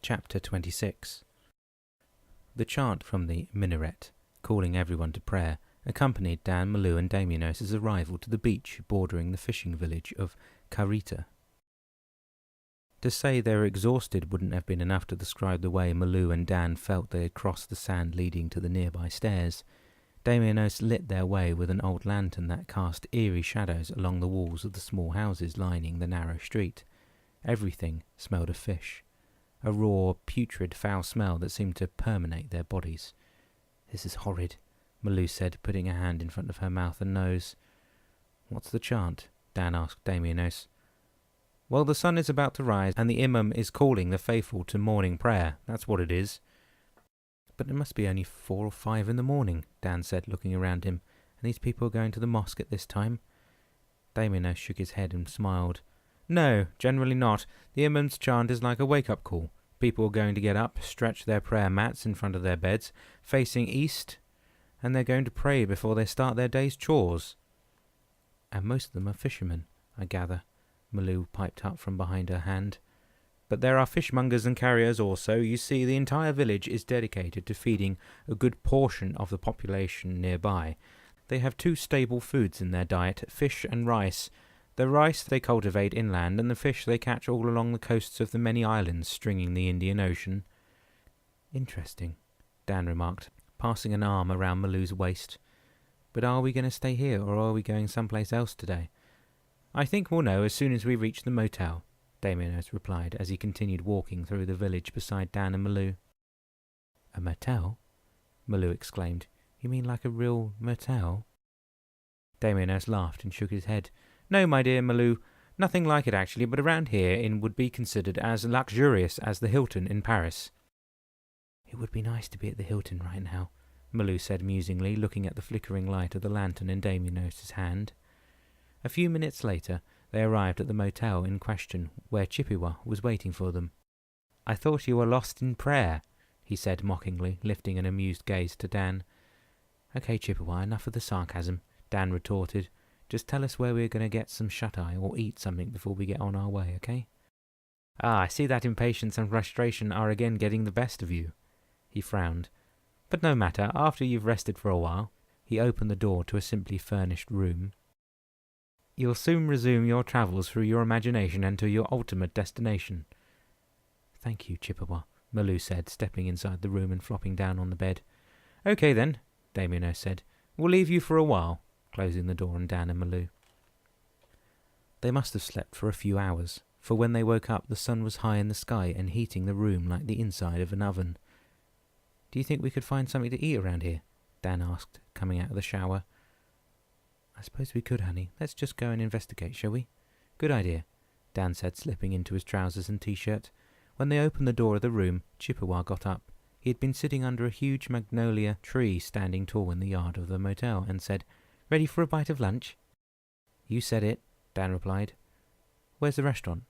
Chapter 26. The chant from the minaret, calling everyone to prayer, accompanied Dan, Malou and Damianos' arrival to the beach bordering the fishing village of Carita. To say they were exhausted wouldn't have been enough to describe the way Malou and Dan felt they had crossed the sand leading to the nearby stairs. Damianos lit their way with an old lantern that cast eerie shadows along the walls of the small houses lining the narrow street. Everything smelled of fish, a raw, putrid, foul smell that seemed to permeate their bodies. "This is horrid," Malou said, putting a hand in front of her mouth and nose. "What's the chant?" Dan asked Damianos. "Well, the sun is about to rise, and the imam is calling the faithful to morning prayer. That's what it is." "But it must be only 4 or 5 in the morning," Dan said, looking around him. "And these people are going to the mosque at this time?" Damianos shook his head and smiled. "No, generally not. The imam's chant is like a wake-up call. People are going to get up, stretch their prayer mats in front of their beds, facing east, and they're going to pray before they start their day's chores." "And most of them are fishermen, I gather," Malou piped up from behind her hand. "But there are fishmongers and carriers also. You see, the entire village is dedicated to feeding a good portion of the population nearby. They have 2 staple foods in their diet, fish and rice. The rice they cultivate inland, and the fish they catch all along the coasts of the many islands stringing the Indian Ocean." "Interesting," Dan remarked, passing an arm around Malou's waist. "But are we going to stay here, or are we going someplace else today?" "I think we'll know as soon as we reach the motel," Damianos replied as he continued walking through the village beside Dan and Malou. "A motel?" Malou exclaimed. "You mean like a real motel?" Damianos laughed and shook his head. "No, my dear Malou, nothing like it actually, but around here it would be considered as luxurious as the Hilton in Paris." "It would be nice to be at the Hilton right now," Malou said musingly, looking at the flickering light of the lantern in Damianos' hand. A few minutes later, they arrived at the motel in question, where Chippewa was waiting for them. "I thought you were lost in prayer," he said mockingly, lifting an amused gaze to Dan. "Okay, Chippewa, enough of the sarcasm," Dan retorted. "Just tell us where we're going to get some shut-eye or eat something before we get on our way, okay?" "Ah, I see that impatience and frustration are again getting the best of you." He frowned. "But no matter, after you've rested for a while," he opened the door to a simply furnished room, "you'll soon resume your travels through your imagination and to your ultimate destination." "Thank you, Chippewa," Malou said, stepping inside the room and flopping down on the bed. "Okay then," Damianos said. "We'll leave you for a while," closing the door on Dan and Malou. They must have slept for a few hours, for when they woke up the sun was high in the sky and heating the room like the inside of an oven. "Do you think we could find something to eat around here?" Dan asked, coming out of the shower. "I suppose we could, honey. Let's just go and investigate, shall we?" "Good idea," Dan said, slipping into his trousers and t-shirt. When they opened the door of the room, Chippewa got up. He had been sitting under a huge magnolia tree standing tall in the yard of the motel and said, "Ready for a bite of lunch?" "You said it," Dan replied. "Where's the restaurant?"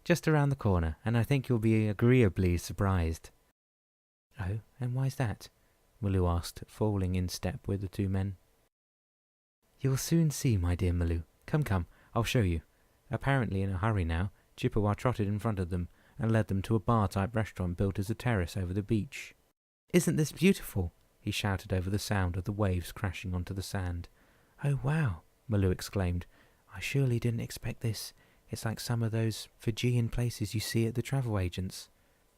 "Just around the corner, and I think you'll be agreeably surprised." "Oh, and why's that?" Malou asked, falling in step with the 2 men. "You'll soon see, my dear Malou. Come, I'll show you." Apparently in a hurry now, Chippewa trotted in front of them and led them to a bar-type restaurant built as a terrace over the beach. "Isn't this beautiful?" he shouted over the sound of the waves crashing onto the sand. "Oh, wow," Malou exclaimed. "I surely didn't expect this. It's like some of those Fijian places you see at the travel agents."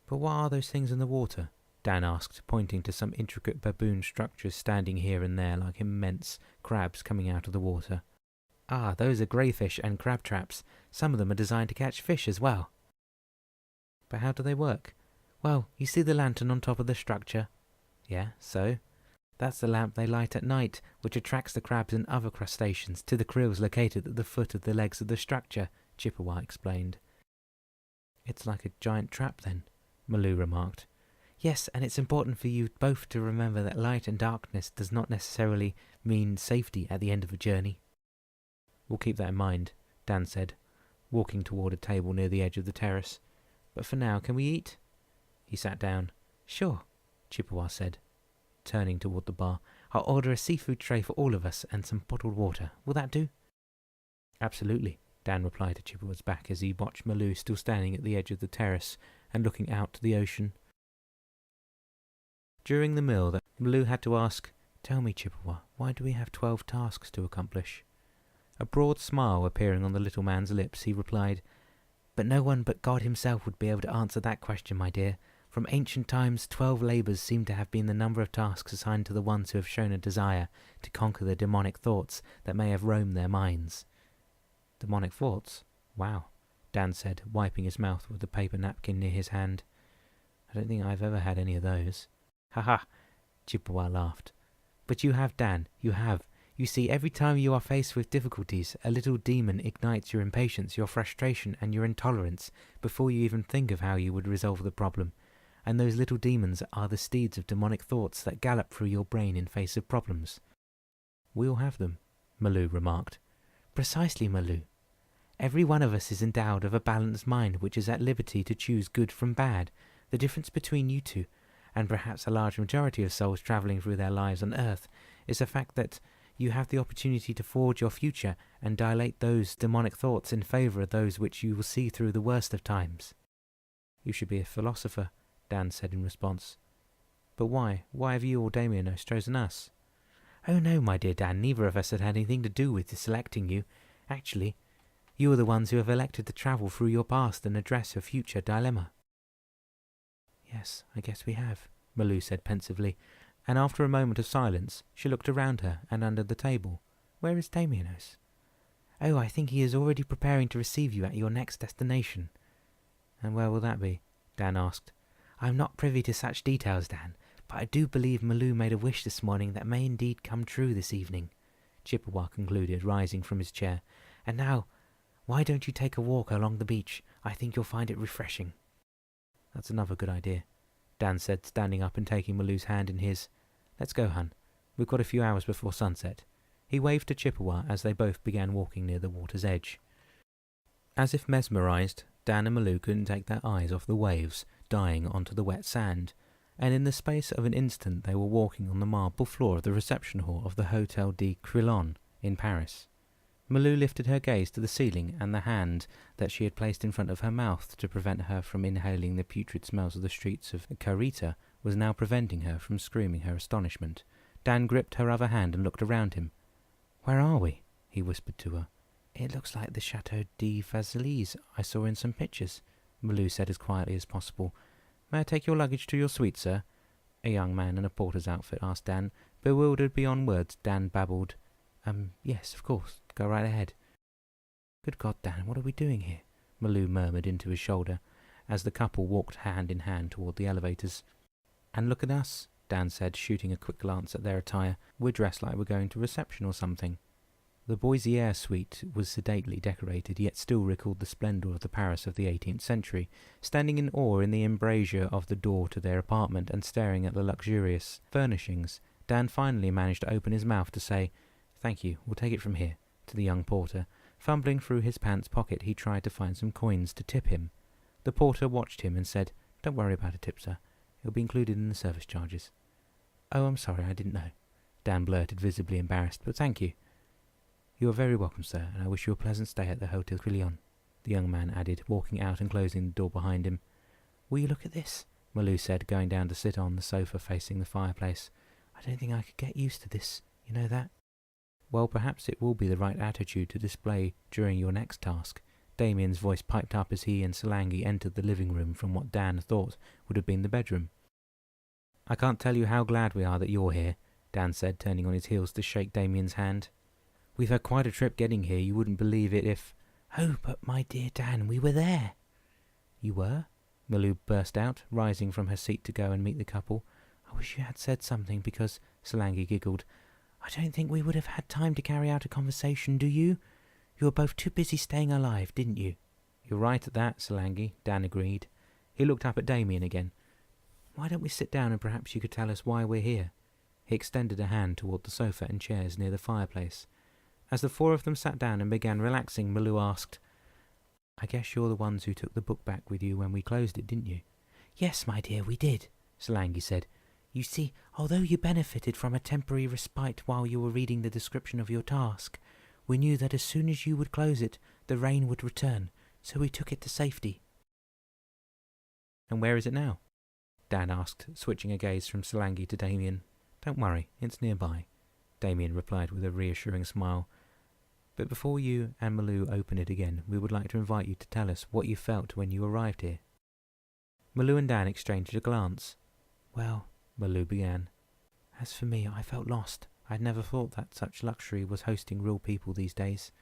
"But what are those things in the water?" Dan asked, pointing to some intricate baboon structures standing here and there like immense crabs coming out of the water. "Ah, those are greyfish and crab traps. Some of them are designed to catch fish as well." "But how do they work?" "Well, you see the lantern on top of the structure?" "Yeah, so?" "That's the lamp they light at night, which attracts the crabs and other crustaceans to the krills located at the foot of the legs of the structure," Chippewa explained. "It's like a giant trap then," Malou remarked. "Yes, and it's important for you both to remember that light and darkness does not necessarily mean safety at the end of a journey." "We'll keep that in mind," Dan said, walking toward a table near the edge of the terrace. "But for now, can we eat?" He sat down. "Sure," Chippewa said, turning toward the bar. "I'll order a seafood tray for all of us and some bottled water. Will that do?" "Absolutely," Dan replied to Chippewa's back as he watched Malou still standing at the edge of the terrace and looking out to the ocean. During the meal, Malou had to ask, "Tell me, Chippewa, why do we have 12 tasks to accomplish?" A broad smile appearing on the little man's lips, he replied, "But no one but God himself would be able to answer that question, my dear. From ancient times, 12 labours seem to have been the number of tasks assigned to the ones who have shown a desire to conquer the demonic thoughts that may have roamed their minds." "Demonic thoughts? Wow," Dan said, wiping his mouth with the paper napkin near his hand. "I don't think I've ever had any of those." "Ha ha," Chippewa laughed. "But you have, Dan, you have. You see, every time you are faced with difficulties, a little demon ignites your impatience, your frustration, and your intolerance before you even think of how you would resolve the problem. And those little demons are the steeds of demonic thoughts that gallop through your brain in face of problems." "We all have them," Malou remarked. "Precisely, Malou. Every one of us is endowed of a balanced mind which is at liberty to choose good from bad. The difference between you two, and perhaps a large majority of souls travelling through their lives on Earth, is the fact that you have the opportunity to forge your future and dilate those demonic thoughts in favour of those which you will see through the worst of times." "You should be a philosopher," Dan said in response. "But why? Why have you or Damianos chosen us?" "Oh no, my dear Dan, neither of us had anything to do with selecting you. Actually, you are the ones who have elected to travel through your past and address your future dilemma." "Yes, I guess we have," Malou said pensively, and after a moment of silence, she looked around her and under the table. "Where is Damianos?" "Oh, I think he is already preparing to receive you at your next destination." "And where will that be?" Dan asked. "I am not privy to such details, Dan, but I do believe Malou made a wish this morning that may indeed come true this evening," Chippewa concluded, rising from his chair. "And now, why don't you take a walk along the beach? I think you'll find it refreshing." "That's another good idea," Dan said, standing up and taking Malou's hand in his. "Let's go, hun. We've got a few hours before sunset." He waved to Chippewa as they both began walking near the water's edge. As if mesmerized, Dan and Malou couldn't take their eyes off the waves dying onto the wet sand, and in the space of an instant they were walking on the marble floor of the reception hall of the Hotel de Crillon in Paris. Malou lifted her gaze to the ceiling, and the hand that she had placed in front of her mouth to prevent her from inhaling the putrid smells of the streets of Carita was now preventing her from screaming her astonishment. Dan gripped her other hand and looked around him. "Where are we?" he whispered to her. "It looks like the Chateau de Fazelise I saw in some pictures," Malou said as quietly as possible. "May I take your luggage to your suite, sir?" A young man in a porter's outfit asked Dan. Bewildered beyond words, Dan babbled, Yes, of course. Go right ahead." "Good God, Dan, what are we doing here?" Malou murmured into his shoulder, as the couple walked hand in hand toward the elevators. "And look at us," Dan said, shooting a quick glance at their attire. "We're dressed like we're going to reception or something." The Boisier suite was sedately decorated, yet still recalled the splendour of the Paris of the 18th century. Standing in awe in the embrasure of the door to their apartment and staring at the luxurious furnishings, Dan finally managed to open his mouth to say, "Thank you, we'll take it from here," to the young porter. Fumbling through his pants pocket, he tried to find some coins to tip him. The porter watched him and said, "Don't worry about a tip, sir. It'll be included in the service charges." "Oh, I'm sorry, I didn't know," Dan blurted, visibly embarrassed, "but thank you." "You are very welcome, sir, and I wish you a pleasant stay at the Hotel Crillon," the young man added, walking out and closing the door behind him. "Will you look at this?" Malou said, going down to sit on the sofa facing the fireplace. "I don't think I could get used to this, you know that." "Well, perhaps it will be the right attitude to display during your next task." Damien's voice piped up as he and Solangi entered the living room from what Dan thought would have been the bedroom. "I can't tell you how glad we are that you're here," Dan said, turning on his heels to shake Damien's hand. "We've had quite a trip getting here. You wouldn't believe it if—" "Oh, but my dear Dan, we were there." "You were?" Malou burst out, rising from her seat to go and meet the couple. "I wish you had said something because," Solangi giggled, "I don't think we would have had time to carry out a conversation, do you? You were both too busy staying alive, didn't you?" "You're right at that, Solangi," Dan agreed. He looked up at Damien again. "Why don't we sit down and perhaps you could tell us why we're here?" He extended a hand toward the sofa and chairs near the fireplace. As the four of them sat down and began relaxing, Malou asked, "I guess you're the ones who took the book back with you when we closed it, didn't you?" "Yes, my dear, we did," Solangi said. "You see, although you benefited from a temporary respite while you were reading the description of your task, we knew that as soon as you would close it, the rain would return, so we took it to safety." And where is it now? Dan asked, switching a gaze from Solangi to Damien. Don't worry, it's nearby, Damien replied with a reassuring smile. But before you and Malou open it again, we would like to invite you to tell us what you felt when you arrived here. Malou and Dan exchanged a glance. Well, Malou began. As for me, I felt lost. I'd never thought that such luxury was hosting real people these days.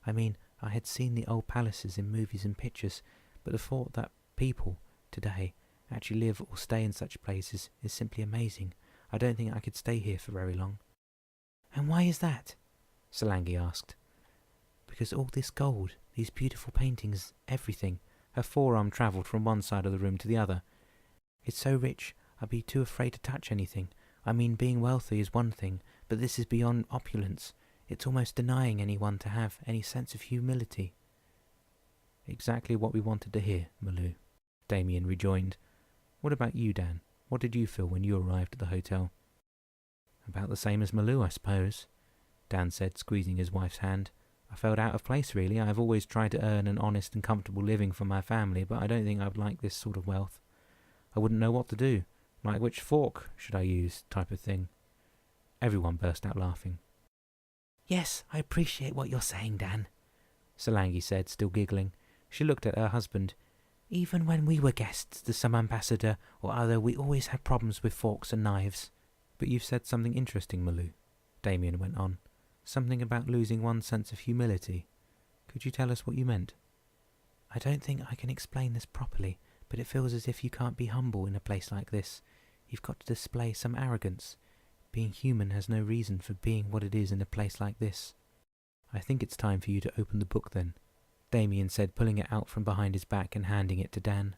I mean, I had seen the old palaces in movies and pictures, but the thought that people, today, actually live or stay in such places is simply amazing. I don't think I could stay here for very long. And why is that? Solangi asked. Because all this gold, these beautiful paintings, everything. Her forearm travelled from one side of the room to the other. It's so rich, I'd be too afraid to touch anything. I mean, being wealthy is one thing, but this is beyond opulence. It's almost denying anyone to have any sense of humility. Exactly what we wanted to hear, Malou, Damien rejoined. What about you, Dan? What did you feel when you arrived at the hotel? About the same as Malou, I suppose, Dan said, squeezing his wife's hand. I felt out of place, really. I've always tried to earn an honest and comfortable living for my family, but I don't think I would like this sort of wealth. I wouldn't know what to do, like which fork should I use, type of thing. Everyone burst out laughing. Yes, I appreciate what you're saying, Dan, Solangi said, still giggling. She looked at her husband. Even when we were guests to some ambassador or other, we always had problems with forks and knives. But you've said something interesting, Malou, Damien went on. Something about losing one's sense of humility. Could you tell us what you meant? I don't think I can explain this properly, but it feels as if you can't be humble in a place like this. You've got to display some arrogance. Being human has no reason for being what it is in a place like this. I think it's time for you to open the book then, Damien said, pulling it out from behind his back and handing it to Dan.